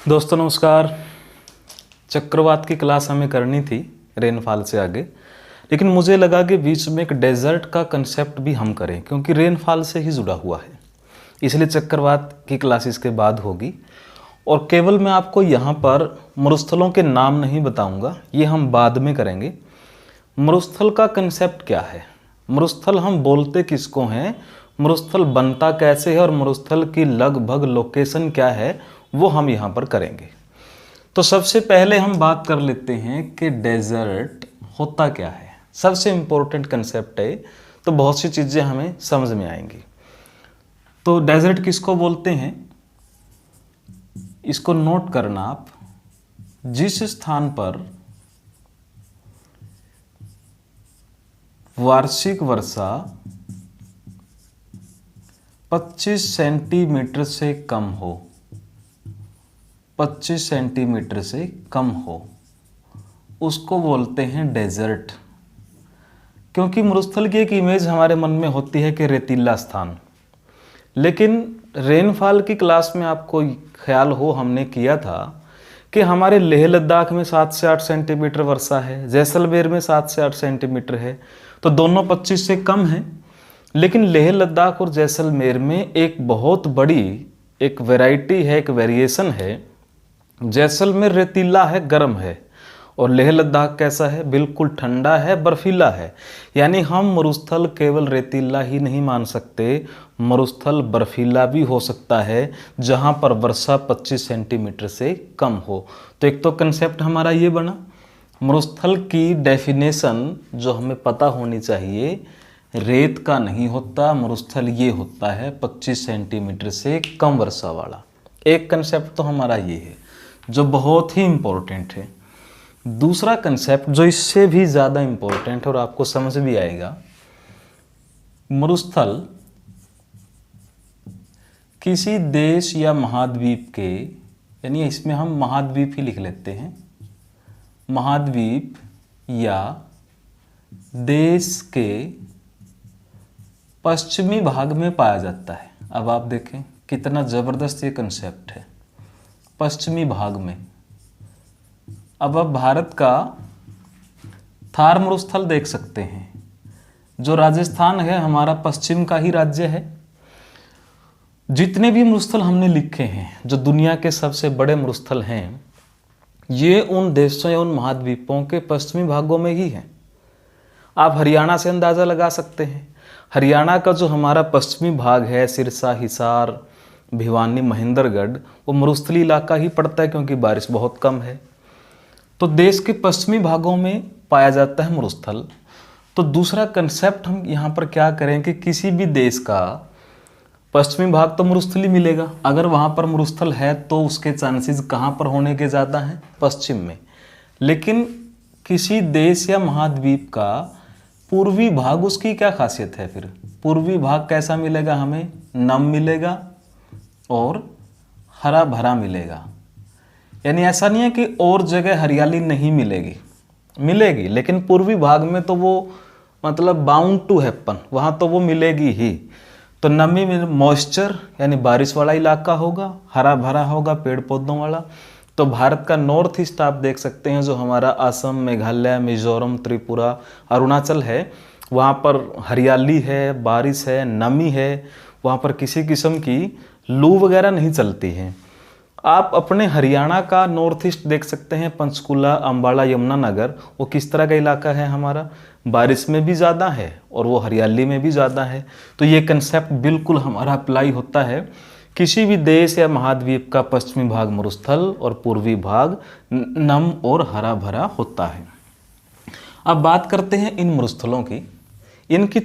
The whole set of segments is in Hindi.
दोस्तों नमस्कार। चक्रवात की क्लास हमें करनी थी रेनफॉल से आगे, लेकिन मुझे लगा कि बीच में एक डेजर्ट का कंसेप्ट भी हम करें क्योंकि रेनफॉल से ही जुड़ा हुआ है, इसलिए चक्रवात की क्लासेस के बाद होगी। और केवल मैं आपको यहाँ पर मरुस्थलों के नाम नहीं बताऊँगा, ये हम बाद में करेंगे। मरुस्थल का कंसेप्ट क्या है, मरुस्थल हम बोलते किसको हैं, मरुस्थल बनता कैसे है और मरुस्थल की लगभग लोकेशन क्या है, वो हम यहाँ पर करेंगे। तो सबसे पहले हम बात कर लेते हैं कि डेजर्ट होता क्या है। सबसे इम्पोर्टेंट कंसेप्ट है, तो बहुत सी चीज़ें हमें समझ में आएंगी। तो डेजर्ट किसको बोलते हैं, इसको नोट करना आप। जिस स्थान पर वार्षिक वर्षा 25 सेंटीमीटर से कम हो, 25 सेंटीमीटर से कम हो, उसको बोलते हैं डेजर्ट। क्योंकि मरुस्थल की एक इमेज हमारे मन में होती है कि रेतीला स्थान, लेकिन रेनफॉल की क्लास में आपको ख्याल हो हमने किया था कि हमारे लेह लद्दाख में 7 से 8 सेंटीमीटर वर्षा है, जैसलमेर में 7 से 8 सेंटीमीटर है, तो दोनों 25 से कम हैं। लेकिन लेह लद्दाख और जैसलमेर में एक बहुत बड़ी एक वैरायटी है, एक वेरिएशन है। जैसलमेर रेतीला है, गर्म है, और लेह लद्दाख कैसा है, बिल्कुल ठंडा है, बर्फीला है। यानी हम मरुस्थल केवल रेतीला ही नहीं मान सकते, मरुस्थल बर्फीला भी हो सकता है जहाँ पर वर्षा 25 सेंटीमीटर से कम हो। तो एक तो कंसेप्ट हमारा ये बना। मरुस्थल की डेफिनेशन जो हमें पता होनी चाहिए, रेत का नहीं होता मरुस्थल, ये होता है 25 सेंटीमीटर से कम वर्षा वाला। एक कंसेप्ट तो हमारा ये है जो बहुत ही इम्पोर्टेंट है। दूसरा कंसेप्ट जो इससे भी ज़्यादा इम्पोर्टेंट है और आपको समझ भी आएगा, मरुस्थल किसी देश या महाद्वीप के, यानी इसमें हम महाद्वीप ही लिख लेते हैं, महाद्वीप या देश के पश्चिमी भाग में पाया जाता है। अब आप देखें कितना ज़बरदस्त ये कंसेप्ट है, पश्चिमी भाग में। अब आप भारत का थार मरुस्थल देख सकते हैं, जो राजस्थान है हमारा पश्चिम का ही राज्य है। जितने भी मरुस्थल हमने लिखे हैं जो दुनिया के सबसे बड़े मरुस्थल हैं, ये उन देशों या उन महाद्वीपों के पश्चिमी भागों में ही हैं। आप हरियाणा से अंदाज़ा लगा सकते हैं, हरियाणा का जो हमारा पश्चिमी भाग है, सिरसा, हिसार, भिवानी, महेंद्रगढ़, वो मरुस्थली इलाका ही पड़ता है क्योंकि बारिश बहुत कम है। तो देश के पश्चिमी भागों में पाया जाता है मरुस्थल। तो दूसरा कंसेप्ट हम यहाँ पर क्या करें कि किसी भी देश का पश्चिमी भाग तो मरुस्थली मिलेगा। अगर वहाँ पर मरुस्थल है तो उसके चांसेस कहाँ पर होने के ज़्यादा हैं, पश्चिम में। लेकिन किसी देश या महाद्वीप का पूर्वी भाग, उसकी क्या खासियत है फिर, पूर्वी भाग कैसा मिलेगा हमें, नम मिलेगा और हरा भरा मिलेगा। यानी ऐसा नहीं है कि और जगह हरियाली नहीं मिलेगी, मिलेगी, लेकिन पूर्वी भाग में तो वो मतलब बाउंड टू हैपन, वहाँ तो वो मिलेगी ही। तो नमी में मॉइस्चर यानी बारिश वाला इलाका होगा, हरा भरा होगा, पेड़ पौधों वाला। तो भारत का नॉर्थ ईस्ट आप देख सकते हैं, जो हमारा असम, मेघालय, मिजोरम, त्रिपुरा, अरुणाचल है, वहाँ पर हरियाली है, बारिश है, नमी है, वहाँ पर किसी किस्म की लू वगैरह नहीं चलती है। आप अपने हरियाणा का नॉर्थ ईस्ट देख सकते हैं, पंचकुला, अम्बाला, यमुनानगर, वो किस तरह का इलाका है हमारा, बारिश में भी ज़्यादा है और वो हरियाली में भी ज़्यादा है। तो ये कंसेप्ट बिल्कुल हमारा अप्लाई होता है। किसी भी देश या महाद्वीप का पश्चिमी भाग मरुस्थल और पूर्वी भाग नम और हरा भरा होता है। अब बात करते हैं इन मरुस्थलों की, इनकी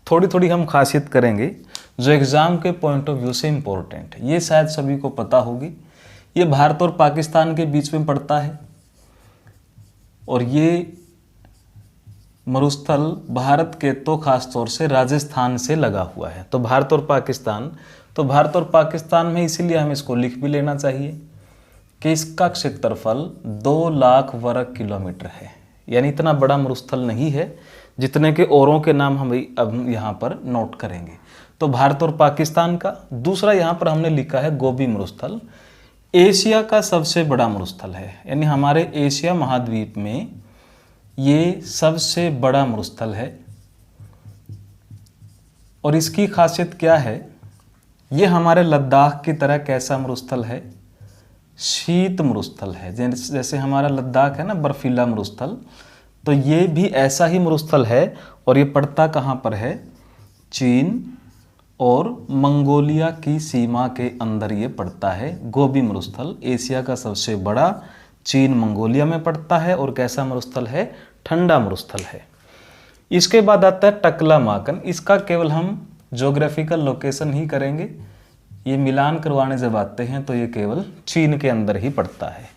थोड़ी थोड़ी हम खासियत करेंगे जो एग्ज़ाम के पॉइंट ऑफ व्यू से इम्पोर्टेंट है। ये शायद सभी को पता होगी, ये भारत और पाकिस्तान के बीच में पड़ता है और ये मरुस्थल भारत के तो खास तौर से राजस्थान से लगा हुआ है। तो भारत और पाकिस्तान, तो भारत और पाकिस्तान में इसीलिए हमें इसको लिख भी लेना चाहिए कि इसका क्षेत्रफल 2 लाख वर्ग किलोमीटर है। यानी इतना बड़ा मरुस्थल नहीं है जितने के औरों के नाम हम अब यहाँ पर नोट करेंगे। तो भारत और पाकिस्तान का। दूसरा यहाँ पर हमने लिखा है गोबी मरुस्थल, एशिया का सबसे बड़ा मरुस्थल है, यानी हमारे एशिया महाद्वीप में ये सबसे बड़ा मरुस्थल है। और इसकी खासियत क्या है, ये हमारे लद्दाख की तरह कैसा मरुस्थल है, शीत मरुस्थल है। जैसे हमारा लद्दाख है ना बर्फीला मरुस्थल, तो ये भी ऐसा ही मरुस्थल है। और ये पड़ता कहाँ पर है, चीन और मंगोलिया की सीमा के अंदर ये पड़ता है। गोबी मरुस्थल एशिया का सबसे बड़ा, चीन मंगोलिया में पड़ता है। और कैसा मरुस्थल है, ठंडा मरुस्थल है। इसके बाद आता है टकलामाकन। इसका केवल हम ज्योग्राफिकल लोकेशन ही करेंगे, ये मिलान करवाने जब आते हैं तो ये केवल चीन के अंदर ही पड़ता है।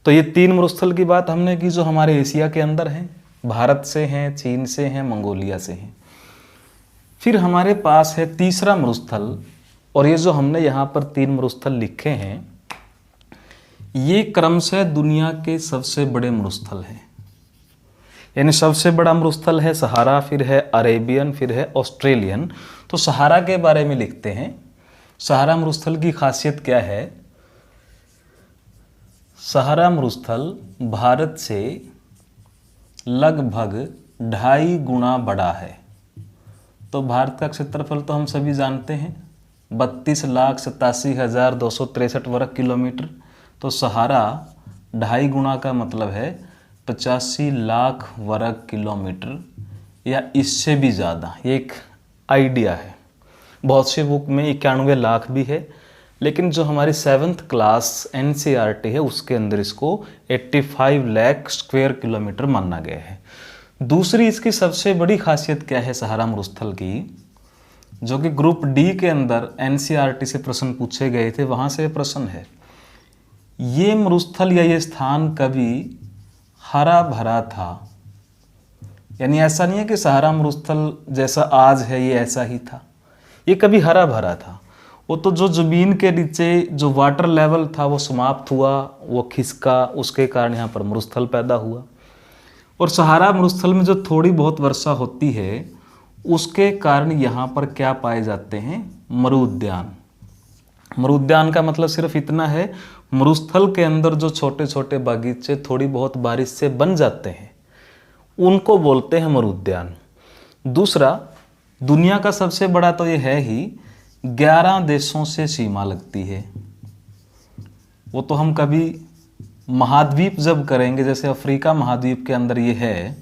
तो ये 3 मरुस्थल की बात हमने की जो हमारे एशिया के अंदर हैं, भारत से हैं, चीन से हैं, मंगोलिया से हैं। फिर हमारे पास है तीसरा मरुस्थल, और ये जो हमने यहाँ पर 3 मरुस्थल लिखे हैं, ये क्रमशः दुनिया के सबसे बड़े मरुस्थल हैं। यानी सबसे बड़ा मरुस्थल है सहारा, फिर है अरेबियन, फिर है ऑस्ट्रेलियन। तो सहारा के बारे में लिखते हैं। सहारा मरुस्थल की खासियत क्या है, सहारा मरुस्थल भारत से लगभग 2.5 गुना बड़ा है। तो भारत का क्षेत्रफल तो हम सभी जानते हैं 32,87,263 वर्ग किलोमीटर। तो सहारा 2.5 गुना का मतलब है 85 लाख वर्ग किलोमीटर या इससे भी ज़्यादा। ये एक आइडिया है, बहुत सी बुक में 91 लाख भी है, लेकिन जो हमारी 7th क्लास NCERT है उसके अंदर इसको 85 लाख स्क्वायर किलोमीटर माना गया है। दूसरी इसकी सबसे बड़ी खासियत क्या है सहारा मरुस्थल की, जो कि ग्रुप डी के अंदर NCERT से प्रश्न पूछे गए थे, वहाँ से प्रश्न है, ये मरुस्थल या ये स्थान कभी हरा भरा था। यानी ऐसा नहीं है कि सहारा मरुस्थल जैसा आज है ये ऐसा ही था, ये कभी हरा भरा था। वो तो जो ज़मीन के नीचे जो वाटर लेवल था वो समाप्त हुआ, वो खिसका, उसके कारण यहाँ पर मरुस्थल पैदा हुआ। और सहारा मरुस्थल में जो थोड़ी बहुत वर्षा होती है उसके कारण यहाँ पर क्या पाए जाते हैं, मरुद्यान। मरुद्यान का मतलब सिर्फ इतना है, मरुस्थल के अंदर जो छोटे छोटे बागीचे थोड़ी बहुत बारिश से बन जाते हैं उनको बोलते हैं मरुद्यान। दूसरा, दुनिया का सबसे बड़ा तो ये है ही, 11 देशों से सीमा लगती है। वो तो हम कभी महाद्वीप जब करेंगे, जैसे अफ्रीका महाद्वीप के अंदर ये है,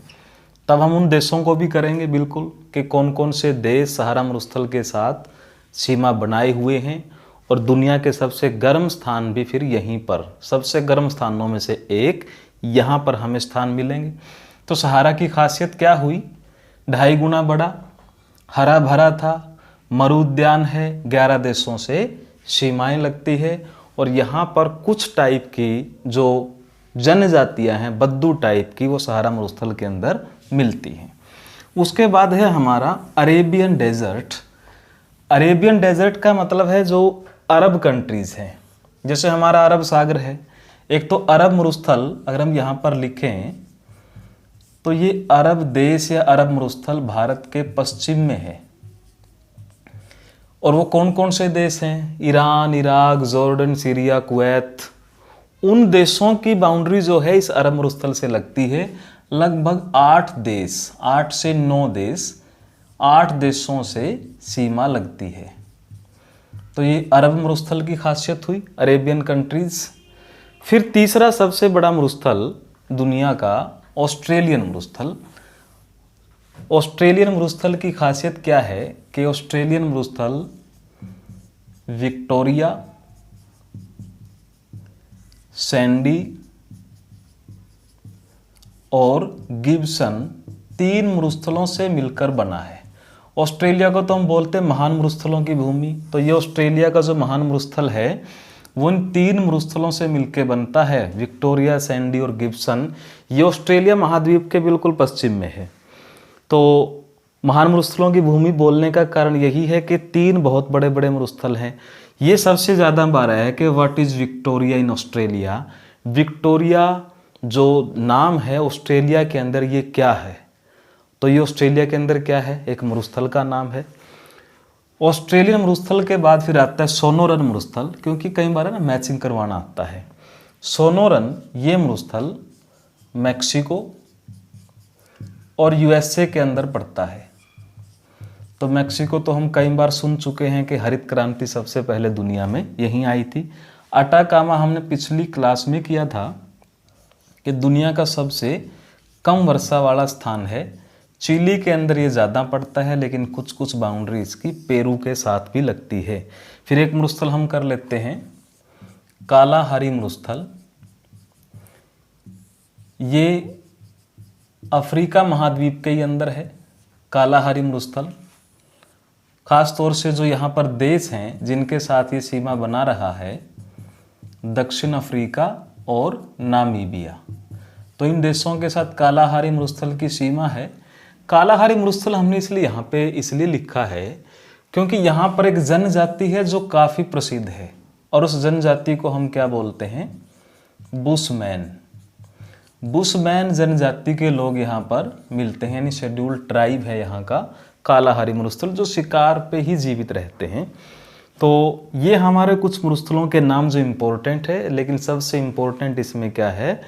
तब हम उन देशों को भी करेंगे बिल्कुल कि कौन कौन से देश सहारा मरुस्थल के साथ सीमा बनाए हुए हैं। और दुनिया के सबसे गर्म स्थान भी फिर यहीं पर, सबसे गर्म स्थानों में से एक यहाँ पर हमें स्थान मिलेंगे। तो सहारा की खासियत क्या हुई, 2.5 गुना बड़ा, हरा भरा था, मरुद्यान है, 11 देशों से सीमाएं लगती है। और यहाँ पर कुछ टाइप की जो जनजातियाँ हैं, बद्दू टाइप की, वो सहारा मरुस्थल के अंदर मिलती हैं। उसके बाद है हमारा अरेबियन डेजर्ट। अरेबियन डेजर्ट का मतलब है जो अरब कंट्रीज़ हैं, जैसे हमारा अरब सागर है। एक तो अरब मरुस्थल अगर हम यहाँ पर लिखें तो ये अरब देश या अरब मरुस्थल भारत के पश्चिम में है। और वो कौन कौन से देश हैं, Iran, Iraq, Jordan, Syria, Kuwait, उन देशों की बाउंड्री जो है इस अरब मरुस्थल से लगती है। लगभग 8 देश, 8 से 9 देश, 8 देशों से सीमा लगती है। तो ये अरब मरुस्थल की खासियत हुई, अरेबियन कंट्रीज। फिर तीसरा सबसे बड़ा मरुस्थल दुनिया का ऑस्ट्रेलियन मरुस्थल। ऑस्ट्रेलियन मरुस्थल की खासियत क्या है कि ऑस्ट्रेलियन मरुस्थल विक्टोरिया, सैंडी और गिब्सन 3 मरुस्थलों से मिलकर बना है। ऑस्ट्रेलिया को तो हम बोलते हैं महान मरुस्थलों की भूमि। तो ये ऑस्ट्रेलिया का जो महान मरुस्थल है वो इन 3 मरुस्थलों से मिलकर बनता है, विक्टोरिया, सैंडी और गिब्सन। ये ऑस्ट्रेलिया महाद्वीप के बिल्कुल पश्चिम में है। तो महान मरुस्थलों की भूमि बोलने का कारण यही है कि 3 बहुत बड़े बड़े मरुस्थल हैं। ये सबसे ज़्यादा बार है कि what is Victoria in Australia. Victoria जो नाम है ऑस्ट्रेलिया के अंदर ये क्या है, तो ये ऑस्ट्रेलिया के अंदर क्या है, एक मरुस्थल का नाम है। ऑस्ट्रेलियन मरुस्थल के बाद फिर आता है सोनोरन मरुस्थल, क्योंकि कई बार है ना मैचिंग करवाना आता है। सोनोरन ये मरुस्थल मैक्सिको और यूएसए के अंदर पड़ता है। तो मैक्सिको तो हम कई बार सुन चुके हैं कि हरित क्रांति सबसे पहले दुनिया में यहीं आई थी। अटाकामा हमने पिछली क्लास में किया था कि दुनिया का सबसे कम वर्षा वाला स्थान है। चिली के अंदर ये ज़्यादा पड़ता है, लेकिन कुछ कुछ बाउंड्री इसकी पेरू के साथ भी लगती है। फिर एक मरुस्थल हम कर लेते हैं कालाहारी मरुस्थल। ये अफ्रीका महाद्वीप के ही अंदर है कालाहारी मरुस्थल। खास तौर से जो यहाँ पर देश हैं जिनके साथ ये सीमा बना रहा है, दक्षिण अफ्रीका और नामीबिया। तो इन देशों के साथ कालाहारी मरुस्थल की सीमा है। कालाहारी मरुस्थल हमने इसलिए यहाँ पे इसलिए लिखा है क्योंकि यहाँ पर एक जनजाति है जो काफ़ी प्रसिद्ध है, और उस जनजाति को हम क्या बोलते हैं? बुशमैन। बुशमैन जनजाति के लोग यहाँ पर मिलते हैं, यानी शेड्यूल्ड ट्राइब है यहाँ का कालाहारी मरुस्थल, जो शिकार पे ही जीवित रहते हैं। तो ये हमारे कुछ मरुस्थलों के नाम जो इम्पोर्टेंट है, लेकिन सबसे इम्पोर्टेंट इसमें क्या है,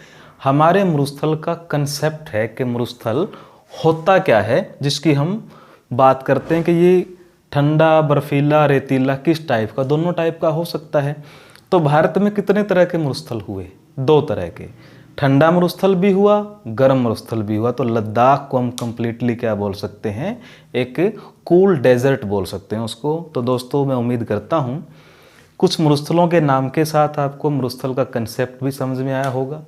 हमारे मरुस्थल का कंसेप्ट है कि मरुस्थल होता क्या है, जिसकी हम बात करते हैं कि ये ठंडा, बर्फीला, रेतीला किस टाइप का, दोनों टाइप का हो सकता है। तो भारत में कितने तरह के मरुस्थल हुए? 2 तरह के। ठंडा मरुस्थल भी हुआ, गर्म मरुस्थल भी हुआ। तो लद्दाख को हम कंप्लीटली क्या बोल सकते हैं? एक कूल डेजर्ट बोल सकते हैं उसको। तो दोस्तों मैं उम्मीद करता हूँ कुछ मरुस्थलों के नाम के साथ आपको मरुस्थल का कंसेप्ट भी समझ में आया होगा।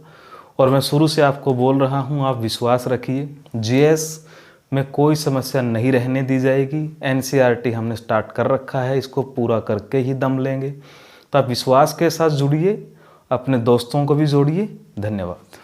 और मैं शुरू से आपको बोल रहा हूँ, आप विश्वास रखिए, जीएस में कोई समस्या नहीं रहने दी जाएगी। एनसीईआरटी हमने स्टार्ट कर रखा है, इसको पूरा करके ही दम लेंगे। तो आप विश्वास के साथ जुड़िए, अपने दोस्तों को भी जोड़िए। धन्यवाद।